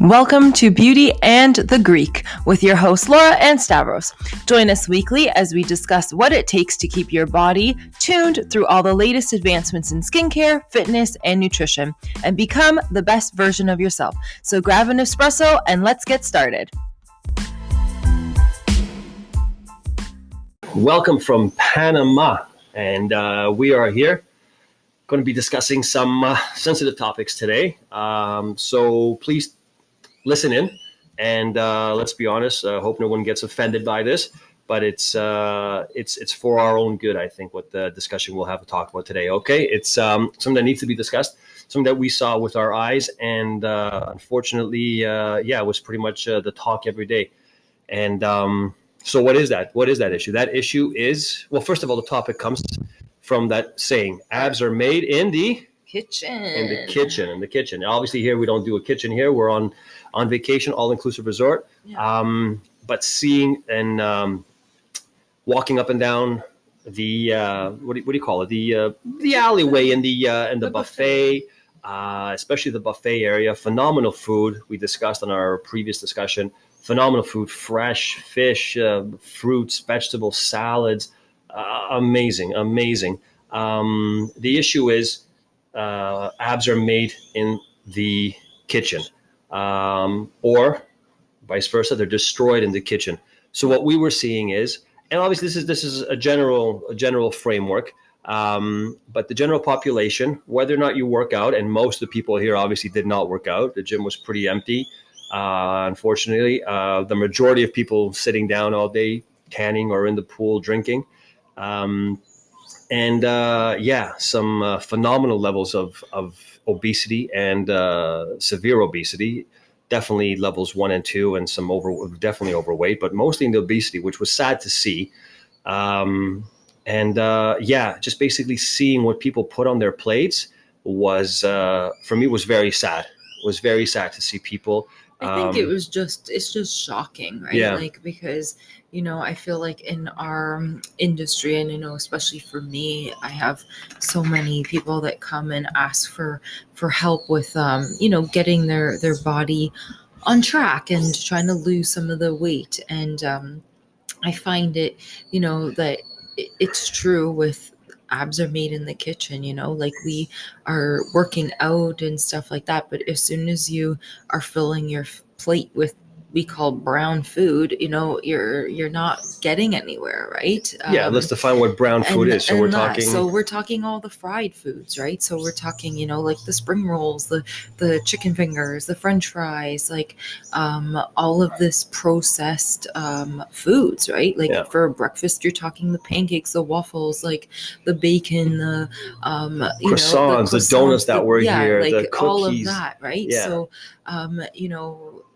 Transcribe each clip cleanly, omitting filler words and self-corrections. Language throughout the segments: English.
Welcome to Beauty and the Greek with your hosts Laura and Stavros. Join us weekly as we discuss what it takes to keep your body tuned through all the latest advancements in skincare, fitness, and nutrition, and become the best version of yourself. So grab an espresso and let's get started. Welcome from Panama, and we are here going to be discussing some sensitive topics today. So please listen in, and let's be honest. I hope no one gets offended by this, but it's for our own good. I think what the discussion we'll have to talk about today. Okay, it's something that needs to be discussed, something that we saw with our eyes, and unfortunately, it was pretty much the talk every day. And so, what is that? What is that issue? That issue is, well, first of all, the topic comes from that saying: abs are made in the kitchen. In the kitchen. Obviously, here we don't do a kitchen. Here we're on vacation, all-inclusive resort. Yeah. But seeing and walking up and down the what do you call it? The alleyway in the buffet, especially the buffet area. Phenomenal food. We discussed on our previous discussion. Phenomenal food, fresh fish, fruits, vegetables, salads. Amazing. The issue is abs are made in the kitchen. Or vice versa, they're destroyed in the kitchen. So what we were seeing is, and obviously this is a general framework, but the general population, whether or not you work out, and most of the people here obviously did not work out. The gym was pretty empty. Unfortunately, the majority of people sitting down all day, tanning or in the pool drinking. Some phenomenal levels of obesity and severe obesity, definitely levels 1 and 2, and some definitely overweight, but mostly in the obesity, which was sad to see. Just basically seeing what people put on their plates was, for me, was very sad. It was very sad to see people. I think it's just shocking, right? Yeah. Like, because, I feel like in our industry, and, especially for me, I have so many people that come and ask for help with, getting their body on track and trying to lose some of the weight. And I find it, that it's true with abs are made in the kitchen, like we are working out and stuff like that. But as soon as you are filling your plate with we call brown food, you're not getting anywhere, right? Let's define what brown food is. So we're talking all the fried foods, right? So we're talking, like the spring rolls, the chicken fingers, the French fries, like all of this processed foods, right? Like for breakfast, you're talking the pancakes, the waffles, like the bacon, the croissants, the donuts that were here, like the cookies, all of that, right? Yeah. So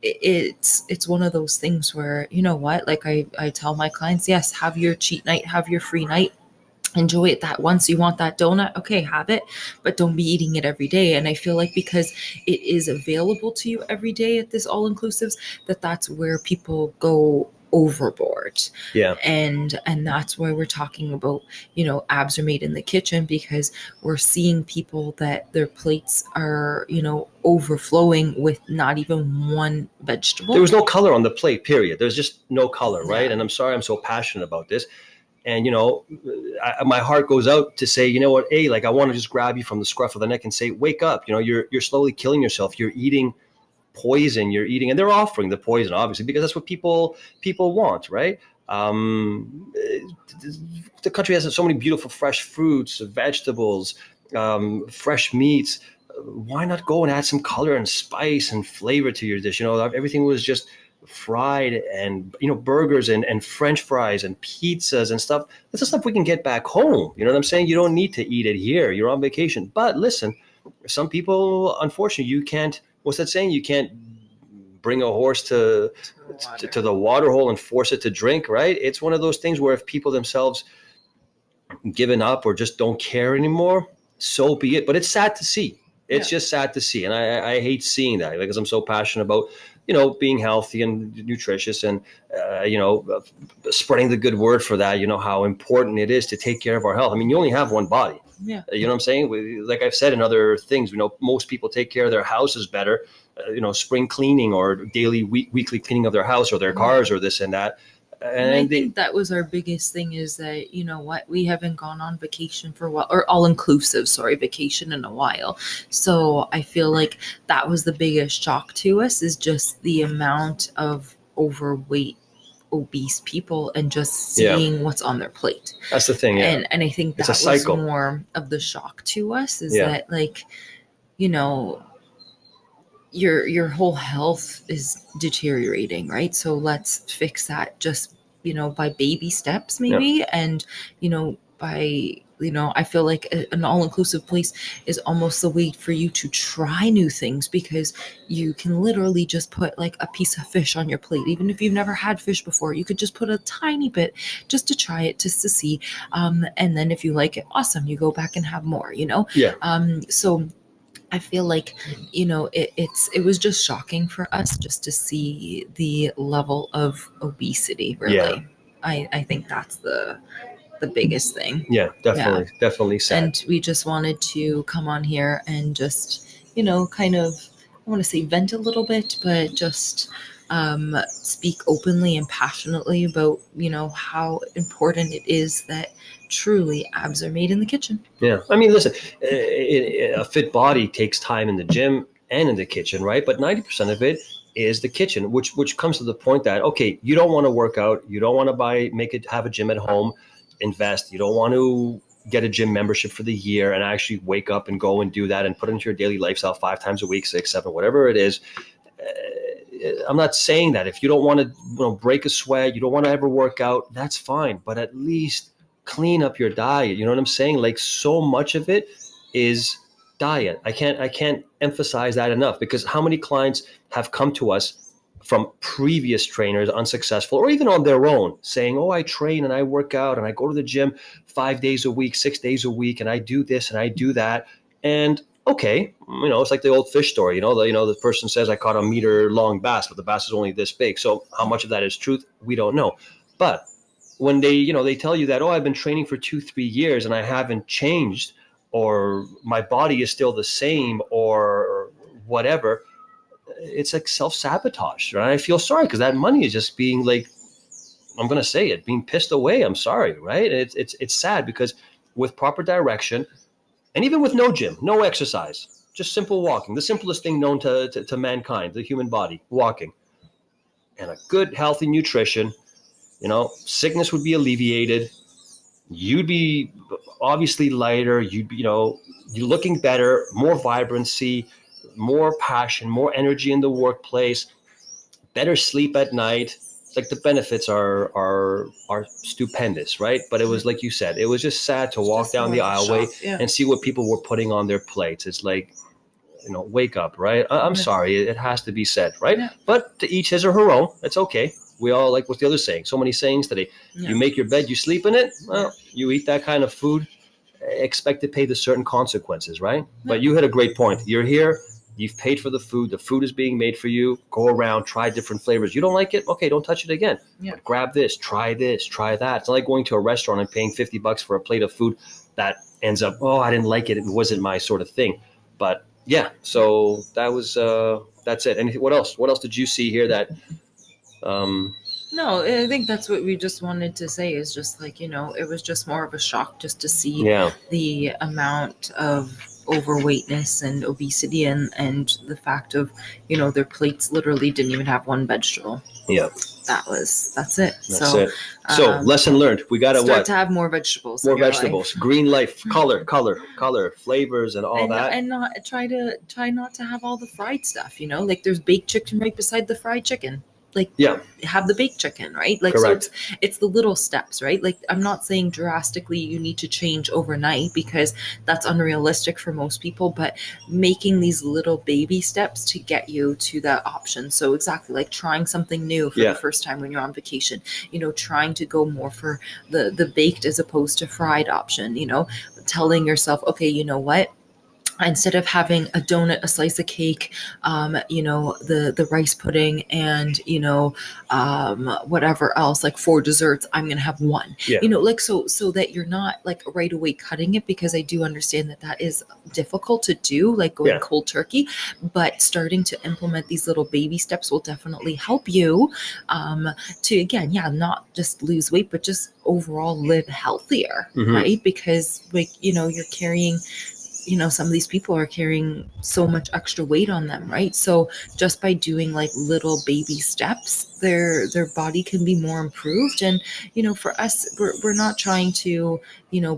it's one of those things where, what, like I tell my clients, yes, have your cheat night, have your free night, enjoy it that once. You want that donut, okay, have it, but don't be eating it every day. And I feel like because it is available to you every day at this all-inclusives, that's where people go overboard. Yeah. And that's why we're talking about, abs are made in the kitchen, because we're seeing people that their plates are, overflowing with not even one vegetable. There was no color on the plate, period. There's just no color, right? Yeah. And I'm sorry I'm so passionate about this. And, my heart goes out to say, you know what, I want to just grab you from the scruff of the neck and say, wake up. You're slowly killing yourself. You're eating poison. And they're offering the poison, obviously, because that's what people want, right? The country has so many beautiful fresh fruits, vegetables, fresh meats. Why not go and add some color and spice and flavor to your dish? Everything was just fried, and burgers and French fries and pizzas and stuff. That's the stuff we can get back home. You know what I'm saying? You don't need to eat it here. You're on vacation. But listen, some people, unfortunately, you can't. What's that saying? You can't bring a horse to the water hole and force it to drink, right? It's one of those things where if people themselves given up or just don't care anymore, so be it. But it's sad to see. It's just sad to see. And I hate seeing that, because I'm so passionate about, being healthy and nutritious and, spreading the good word for that, how important it is to take care of our health. I mean, you only have one body. Yeah. You know what I'm saying? Like I've said in other things, most people take care of their houses better, spring cleaning or daily weekly cleaning of their house or their cars or this and that. And I think that was our biggest thing, is that, you know what, we haven't gone on vacation for a while, or vacation in a while. So I feel like that was the biggest shock to us, is just the amount of overweight, obese people, and just seeing what's on their plate. That's the thing. Yeah. And I think It's that a cycle. was more of the shock to us, is that, like, you know, your whole health is deteriorating, right? So let's fix that, just, by baby steps maybe. And, I feel like an all-inclusive place is almost the way for you to try new things, because you can literally just put like a piece of fish on your plate. Even if you've never had fish before, you could just put a tiny bit just to try it, just to see. And then if you like it, awesome, you go back and have more, So I feel like, it was just shocking for us just to see the level of obesity, really. Yeah. I think that's the biggest thing. Yeah, definitely sad. And we just wanted to come on here and just, kind of, I want to say vent a little bit, but just speak openly and passionately about, how important it is that truly abs are made in the kitchen. Yeah. I mean, listen, a fit body takes time in the gym and in the kitchen, right? But 90% of it is the kitchen, which comes to the point that, okay, you don't want to work out. You don't want to have a gym at home, invest. You don't want to get a gym membership for the year and actually wake up and go and do that and put it into your daily lifestyle 5 times a week, 6, 7, whatever it is. I'm not saying that if you don't want to break a sweat, you don't want to ever work out, that's fine. But at least clean up your diet. You know what I'm saying? Like, so much of it is diet. I can't emphasize that enough, because how many clients have come to us from previous trainers, unsuccessful, or even on their own, saying, oh, I train and I work out and I go to the gym 5 days a week, 6 days a week, and I do this and I do that. And okay, it's like the old fish story. The person says, I caught a meter long bass, but the bass is only this big. So how much of that is truth? We don't know. But when they tell you that, oh, I've been training for 2-3 years and I haven't changed, or my body is still the same, or whatever, it's like self-sabotage. Right? I feel sorry, because that money is just being, like, I'm going to say it, being pissed away. I'm sorry, right? It's sad, because with proper direction, and even with no gym, no exercise, just simple walking, the simplest thing known to mankind, the human body, walking, and a good, healthy nutrition, sickness would be alleviated. You'd be obviously lighter. You'd be, you're looking better, more vibrancy, more passion, more energy in the workplace, better sleep at night. Like, the benefits are stupendous, right? But it was, like you said, it was just sad to walk down the aisleway and see what people were putting on their plates. It's like, wake up, right? I'm sorry, it has to be said, right? Yeah. But to each his or her own. It's okay. We all, like, what's the other saying? So many sayings today. Yeah. You make your bed, you sleep in it. Well, you eat that kind of food, expect to pay the certain consequences, right? Yeah. But you hit a great point. You're here. You've paid for the food. The food is being made for you. Go around, try different flavors. You don't like it? Okay, don't touch it again. Yeah. But grab this, try that. It's not like going to a restaurant and paying $50 for a plate of food that ends up, oh, I didn't like it. It wasn't my sort of thing. But yeah, so that's it. And what else? What else did you see here that? No, I think that's what we just wanted to say, is just like, it was just more of a shock just to see the amount of overweightness and obesity, and the fact of, their plates literally didn't even have one vegetable. Yeah. That's it. So lesson learned. We got to start to have more vegetables. More vegetables, green life, color, flavors, and all that. And not try not to have all the fried stuff. Like, there's baked chicken right beside the fried chicken. Like, have the baked chicken, right? Like, correct. So it's the little steps, right? Like, I'm not saying drastically you need to change overnight, because that's unrealistic for most people, but making these little baby steps to get you to that option. So exactly, like trying something new for the first time when you're on vacation, trying to go more for the baked as opposed to fried option, telling yourself, okay, you know what? instead of having a donut, a slice of cake, the rice pudding, and whatever else, like 4 desserts, I'm gonna have one. Yeah. So that you're not like right away cutting it, because I do understand that is difficult to do, like going cold turkey. But starting to implement these little baby steps will definitely help you to, again, not just lose weight, but just overall live healthier, right? Because you're carrying, some of these people are carrying so much extra weight on them, right? So just by doing like little baby steps, their body can be more improved. And for us, we're not trying to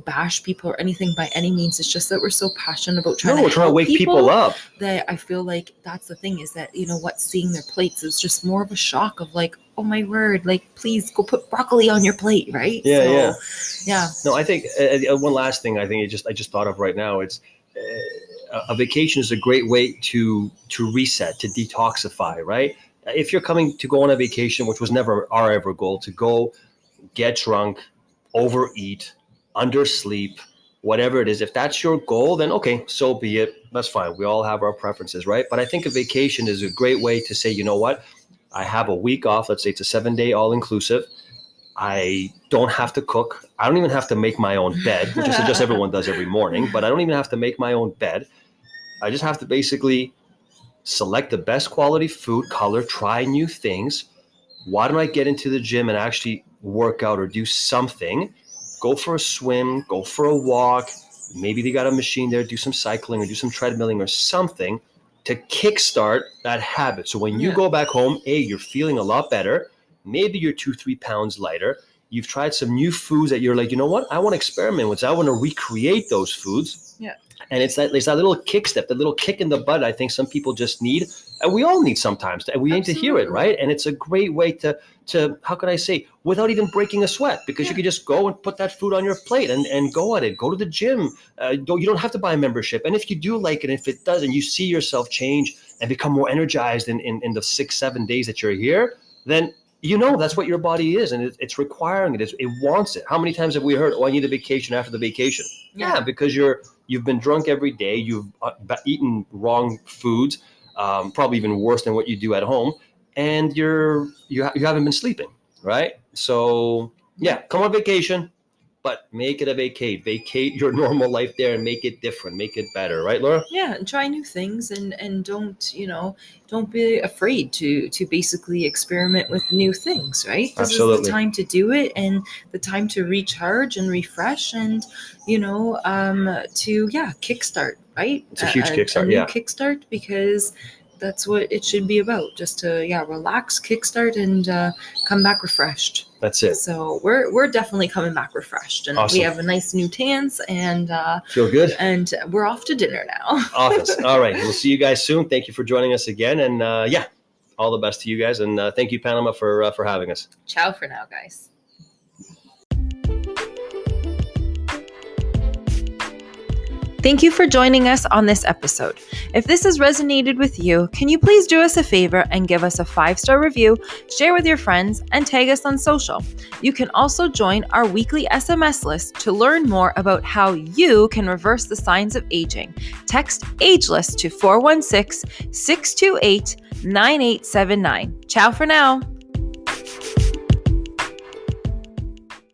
bash people or anything by any means. It's just that we're so passionate about trying to wake people up, that I feel like that's the thing, is that seeing their plates is just more of a shock of like, oh my word, like, please go put broccoli on your plate, right? Yeah. No, I think one last thing I just thought of right now. It's a vacation is a great way to reset, to detoxify, right? If you're coming to go on a vacation, which was never our ever goal, to go get drunk, overeat, undersleep, whatever it is, if that's your goal, then okay, so be it. That's fine. We all have our preferences, right? But I think a vacation is a great way to say, you know what? I have a week off. Let's say it's a 7-day all-inclusive. I don't have to cook. I don't even have to make my own bed, which I suggest everyone does every morning, but I don't even have to make my own bed. I just have to basically select the best quality food, color, try new things. Why don't I get into the gym and actually work out or do something? Go for a swim, go for a walk. Maybe they got a machine there, do some cycling or do some treadmilling or something to kickstart that habit. So when you go back home, you're feeling a lot better. Maybe you're 2-3 pounds lighter. You've tried some new foods that you're like, you know what? I want to experiment with. I want to recreate those foods. Yeah. And it's that little kick step, the little kick in the butt I think some people just need. And we all need sometimes. And we need to hear it, right? And it's a great way to how can I say, without even breaking a sweat, because you could just go and put that food on your plate and go at it. Go to the gym. You don't have to buy a membership. And if you do like it, if it does, and you see yourself change and become more energized in the 6-7 days that you're here, then that's what your body is, and it's requiring it. It wants it. How many times have we heard, I need a vacation after the vacation? Yeah, because you've been drunk every day. You've eaten wrong foods, probably even worse than what you do at home, and you haven't been sleeping, right? So come on vacation, but make it a vacate. Vacate your normal life there and make it different, make it better, right, Laura? Yeah, and try new things, and don't be afraid to basically experiment with new things, right? Absolutely. This is the time to do it, and the time to recharge and refresh, and to kickstart, right? It's a huge kickstart, a new kickstart, because that's what it should be about. Just to relax, kickstart, and come back refreshed. That's it. So we're definitely coming back refreshed, and awesome. We have a nice new tans, and feel good. And we're off to dinner now. Awesome. All right, we'll see you guys soon. Thank you for joining us again, and all the best to you guys, and thank you, Panama, for having us. Ciao for now, guys. Thank you for joining us on this episode. If this has resonated with you, can you please do us a favor and give us a 5-star review, share with your friends, and tag us on social. You can also join our weekly SMS list to learn more about how you can reverse the signs of aging. Text AGELESS to 416-628-9879. Ciao for now.